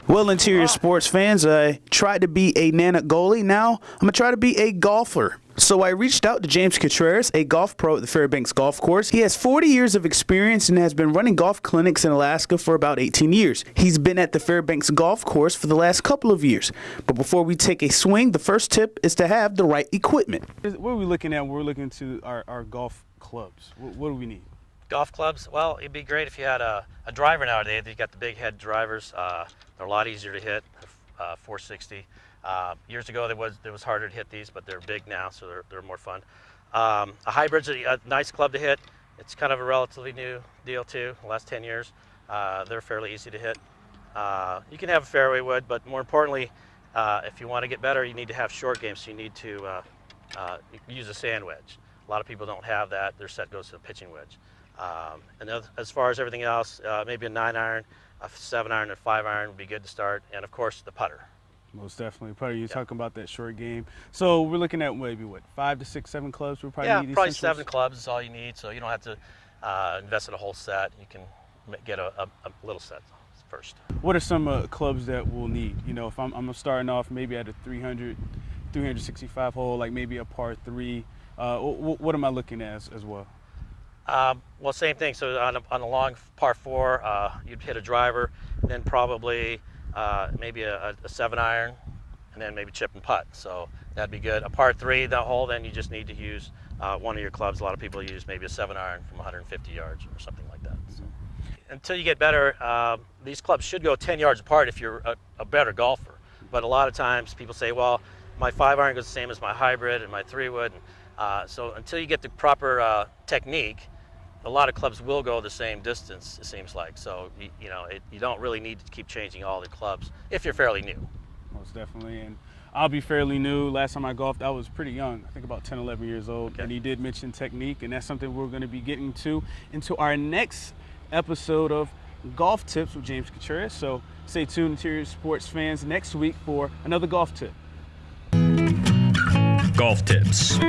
Well, Interior Sports fans, I tried to be a Nana goalie. Now I'm going to try to be a golfer. So I reached out to James Contreras, a golf pro at the Fairbanks Golf Course. He has 40 years of experience and has been running golf clinics in Alaska for about 18 years. He's been at the Fairbanks Golf Course for the last couple of years. But before we take a swing, the first tip is to have the right equipment. What are we looking at when we're looking to our golf clubs? What do we need? Golf clubs, well, it'd be great if you had a driver nowadays. You got the big head drivers. They're a lot easier to hit, 460. Years ago, it was harder to hit these, but they're big now, so they're more fun. A hybrid's a nice club to hit. It's kind of a relatively new deal too. The last 10 years, they're fairly easy to hit. You can have a fairway wood, but more importantly, if you want to get better, you need to have short games. So you need to use a sand wedge. A lot of people don't have that. Their set goes to a pitching wedge. And as far as everything else, maybe a 9-iron, a 7-iron, and a 5-iron would be good to start, and of course the putter. Most definitely. Putter, you're talking about that short game. So we're looking at maybe what, 5 to 6, 7 clubs? We'll probably need probably essentials? 7 clubs is all you need, so you don't have to invest in a whole set. You can get a little set first. What are some clubs that we'll need? You know, if I'm starting off maybe at a 365 hole, like maybe a par 3, what am I looking at as well? Well, same thing. So on a long par 4, you'd hit a driver, and then probably maybe a 7-iron, and then maybe chip and putt. So that'd be good. A par 3, that hole, then you just need to use one of your clubs. A lot of people use maybe a 7-iron from 150 yards or something like that. So, until you get better, these clubs should go 10 yards apart if you're a better golfer. But a lot of times people say, well, my 5-iron goes the same as my hybrid and my 3-wood. So until you get the proper technique, a lot of clubs will go the same distance, it seems like. So, you don't really need to keep changing all the clubs if you're fairly new. Most definitely. And I'll be fairly new. Last time I golfed, I was pretty young. I think about 10, 11 years old. Okay. And he did mention technique, and that's something we're going to be getting into our next episode of Golf Tips with James Contreras. So stay tuned, Interior Sports fans, next week for another golf tip. Golf Tips.